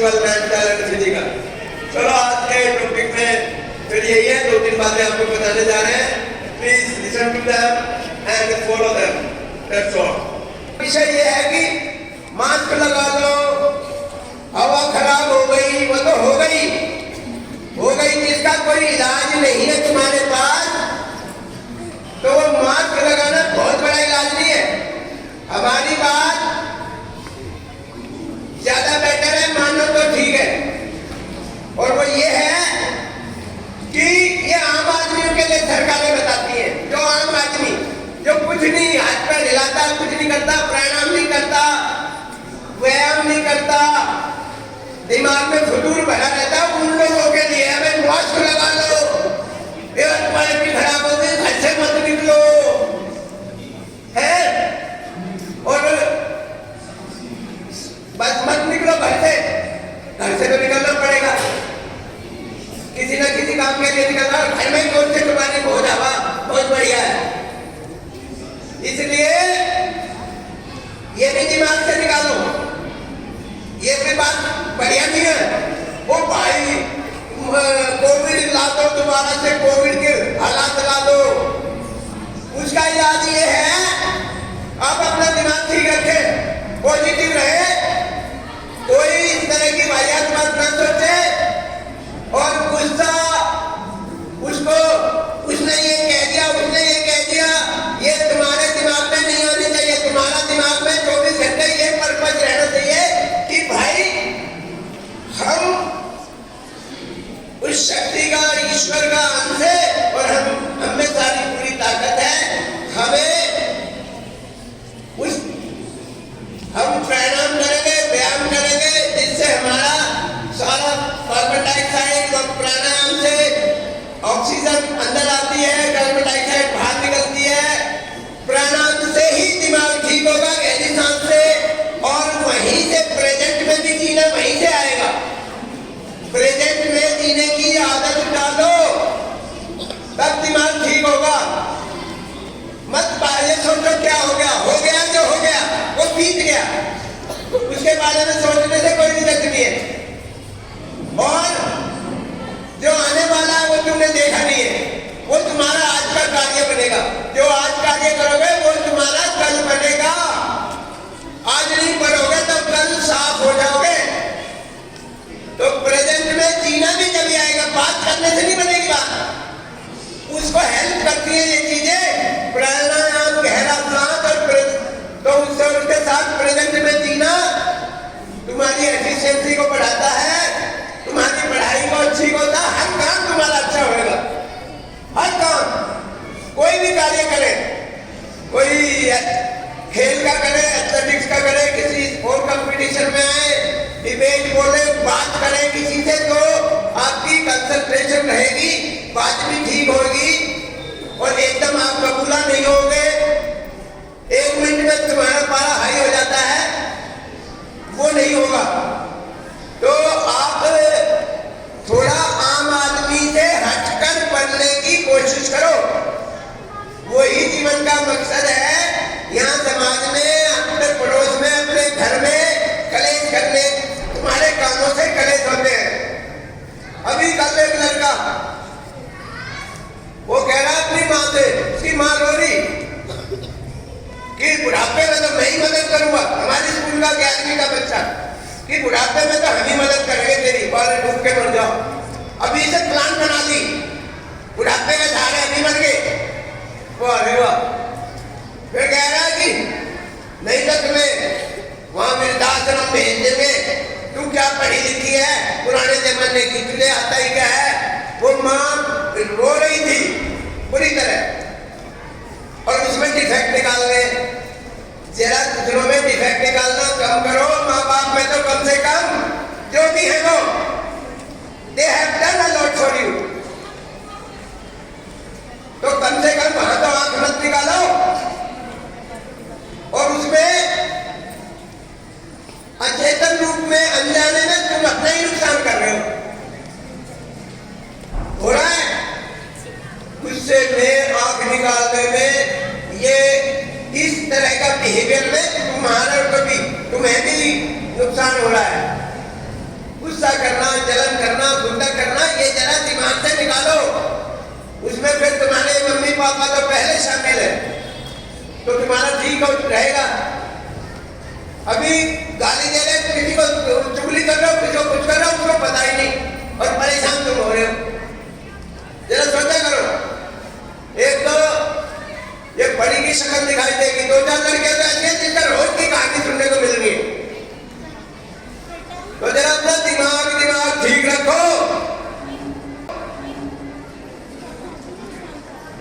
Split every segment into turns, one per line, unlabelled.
Spiritual, mental and physical. चलो आज के टॉपिक में फिर यही है, 2-3 बातें आपको बताने जा रहे हैं। Please listen to them and follow them, that's all. विषय ये है कि मास्क लगा लो, हवा खराब हो गई, वो तो हो गई, जिसका कोई इलाज नहीं है तुम्हारे पास, तो वो मास्क लगाना बहुत बड़ा इलाज नहीं है। हमारी बात ज्यादा बेटर है, मान लो तो ठीक है। और वो ये है कि ये आम आदमियों के लिए सरकारें बताती हैं। जो आम आदमी जो कुछ नहीं, हाथ पैर हिलाता, कुछ नहीं करता, प्राणायाम नहीं करता, व्यायाम नहीं करता, दिमाग में फुटूर भरा रहता, उन लोगों के लिए हमें मास्क लगा लो, क्वालिटी खराब हो गई, घर से मत निकलो है, और बस मत निकलो घर से तो निकलना पड़ेगा, किसी ना किसी काम के लिए निकलना। घर में कौन से तुम्हारी बहुत हवा बहुत बढ़िया है, इसलिए ये भी दिमाग से निकालो। ये भी बात बढ़िया नहीं है। वो भाई कोविड ला दो, दोबारा से कोविड के हालात ला दो, उसका इलाज ये है आप अपना दिमाग ठीक रखें, पॉजिटिव रहे, कोई इस तरह की वाहियात बात न सोचे, और गुस्सा उसको उसने ये कह दिया, ये तुम्हारे दिमाग में नहीं होनी चाहिए। तुम्हारा दिमाग में 24 घंटे ये पर्पज रहना चाहिए कि भाई हम उस शक्ति का, ईश्वर का अंश है, और हम में सारी पूरी ताकत है। हम प्राणायाम करेंगे, व्यायाम करेंगे, जिससे हमारा सारा कार्बन डाइऑक्साइड और प्राणायाम से ऑक्सीजन अंदर आती है, कार्बन डाइऑक्साइड बाहर निकलती है। प्राणायाम से ही दिमाग ठीक होगा, गहरी सांस से, और वहीं से प्रेजेंट में भी जीना वहीं से आएगा। प्रेजेंट में जीने की आदत डालो, तब दिमाग ठीक होगा। मत ये सोचो क्या हो गया जो हो गया वो बीत गया, उसके बारे में सोचने से कोई दिक्कत नहीं है। और जो आने वाला है वो तुमने देखा नहीं है, वो तुम्हारा आज का कार्य बनेगा। जो आज कार्य करोगे वो तुम्हारा कल बनेगा। आज नहीं पढ़ोगे तो कल साफ हो जाओगे। तो प्रेजेंट में जीना भी जब आएगा, बात करने से नहीं बनेगी बात, उसको हेल्प करती है ये चीजें, प्राणायाम, गहरा सांस, और तो उसके साथ प्रेजेंट में जीना तुम्हारी एफिशिएंसी को बढ़ाता है, तुम्हारी पढ़ाई को अच्छी होता, हर काम तुम्हारा अच्छा होगा। हर काम, कोई भी कार्य करे, कोई खेल का करे, एथलेटिक्स का करे, किसी स्पोर्ट कंपटीशन में आए, डिबेट बोले, बात करें किसी से, तो आपकी कंसंट्रेशन रहेगी, बात भी ठीक होगी, और एकदम आप कबूला नहीं होगे। 1 मिनट में तुम्हारा पारा हाई हो जाता है, वो नहीं होगा। तो आप थोड़ा आम आदमी से हटकर बनने की कोशिश करो, वही जीवन का मकसद है। यहाँ समाज में, अपने पड़ोस में, अपने घर में कलेश करने, तुम्हारे कामों से कलेश होते हैं। अभी कल एक लड़का वो कह रहा अपनी माँ से, उसकी माँ रो रही कि बुढ़ापे में तो मैं ही मदद करूंगा, हमारे स्कूल का 11वीं का बच्चा, कि बुढ़ापे में तो हम ही मदद करेंगे तेरी, और डूब के मर जाओ। अभी से प्लान बना ली, बुढ़ापे में सारे अभी मर गए, वो अरे वाह। फिर कह रहा कि नहीं तो तुम्हें वहां वृद्धाश्रम भेज देंगे, तू क्या पढ़ी लिखी है, पुराने जमाने की, तुझे आता ही क्या है। वो माँ रो रही थी पूरी तरह, और उसमें डिफेक्ट निकालने, जरा दूसरों में डिफेक्ट निकालना कम करो। माँ बाप में तो कम से कम जो भी है वो they have done a lot for you, तो कम से कम वहां तो आंख मत निकालो, और उसमें अचेतन रूप में, अनजाने में तुम अपना ही नुकसान कर रहे हो रहा है। गुस्से में, आंख निकालने में, ये इस तरह का बिहेवियर में तुम्हारा कभी तुम्हें भी नुकसान हो रहा है। पापा तो पहले शामिल है, तो तुम्हारा ठीक हो रहेगा। अभी गाली दे रहे, किसी को चुगली कर रहे हो, किसी को कुछ कर रहे हो, उसको पता ही नहीं और परेशान तुम हो रहे हो। जरा सोचा करो, एक तो ये बड़ी की शक्ल दिखाई देगी, दो चार लड़के तो ऐसे जिनका रोज की कहानी सुनने को मिल रही है। तो जरा अपना दिमाग ठीक रखो।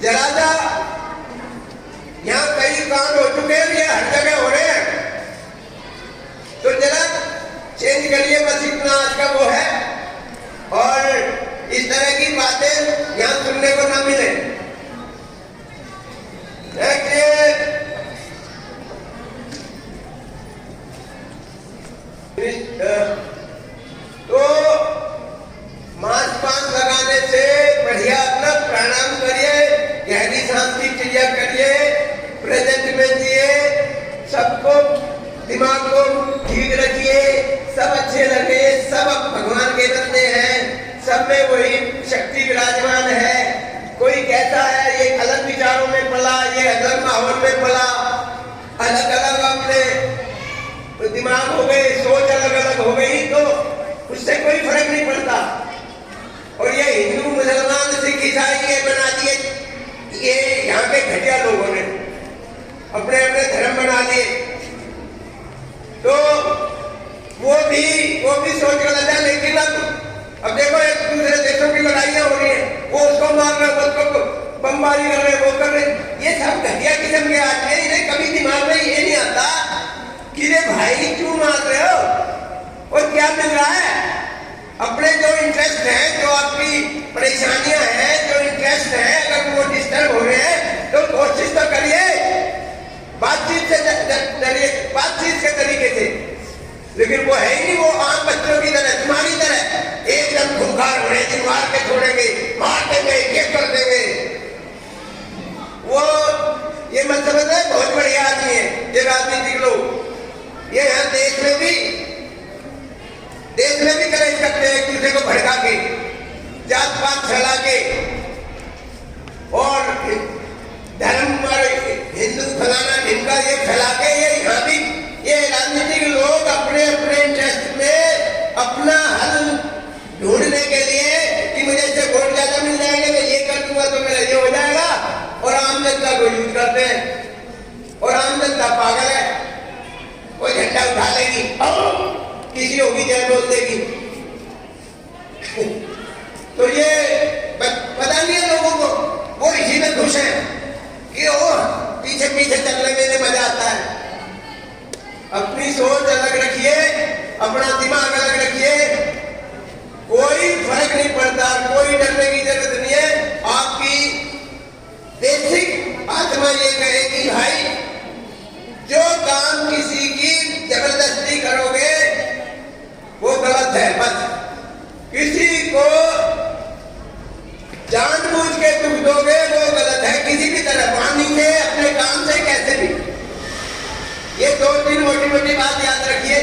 जरा सा यहाँ कई कांड हो चुके हैं, ये हर जगह हो रहे हैं, तो जरा चेंज करिए, बस इतना आज का वो है। और इस तरह की बातें यहाँ सुनने को ना मिले। तो मास्क लगाने से बढ़िया अपना प्राणायाम करिए, गहरी सांस की क्रिया करिए, प्रेजेंट में जिए, सबको दिमाग को ठीक रखिए, सब अच्छे लगे, सब भगवान के बंदे हैं, सब में वही शक्ति विराजमान है। कोई कहता है ये अलग विचारों में पला, ये अलग माहौल में पला, अलग अलग अपने दिमाग हो गए, सोच अलग अलग हो गई, तो उससे कोई फर्क नहीं पड़ता। और ये हिंदू मुसलमान सिख ईसाई ये बना दिए, ये यहाँ के घटिया लोगों ने अपने अपने धर्म बना लिए, तो वो भी सोच गलत है। लेकिन अब देखो एक दूसरे देशों की लड़ाइयां हो रही है, वो उसको मार रहे, वो उसको बमबारी कर रहे, वो कर रहे, ये सब घटिया किस्म के आदमी हैं। इन्हें कभी दिमाग में ये नहीं आता कि रे भाई क्यों मार रहे हो और क्या मिल रहा है। अपने जो इंटरेस्ट है, जो आपकी परेशानियां हैं, जो इंटरेस्ट है, अगर वो डिस्टर्ब हो रहे हैं तो कोशिश तो करिए, बातचीत से डरिए, बातचीत के तरीके से। लेकिन वो है ही नहीं, वो आम बच्चों की तरह, तुम्हारी तरह एकदम खूंखार हो रहे, मार के छोड़ेंगे, मार देंगे, ये कर देंगे। वो ये मत समझना, बहुत बढ़िया आदमी है ये राजनीतिक लोग। ये यहाँ देश में भी करे सकते हैं, एक दूसरे को भड़का के, जात पात फैला के, और धर्म और हिंदू फलाना ढिमका ये फैला के, ये यहाँ भी ये राजनीतिक लोग अपने अपने इंटरेस्ट में अपना हल ढूंढने के लिए कि मुझे इससे वोट ज्यादा मिल जाएंगे, मैं ये कर दूंगा तो मेरा ये हो जाएगा, और आम जनता को यूज करते हैं। और आम जनता पागल है, वो झंडा उठा लेगी, किसी होगी जय बोल देगी। तो ये पता नहीं है लोगों को, वो इसी में खुश है कि वो पीछे पीछे चलने में मजा आता है। अपनी सोच अलग रखिए, अपना दिमाग अलग रखिए, कोई फर्क नहीं पड़ता, कोई डरने की जरूरत नहीं है। आपकी बेसिक आत्मा ये कहेगी भाई जो काम किसी की जबरदस्ती करोगे वो गलत है। बस किसी को जानबूझ के तुम दोगे वो गलत है, किसी भी तरह, पानी से, अपने काम से, कैसे भी। ये दो तीन मोटी मोटी बात याद रखिए।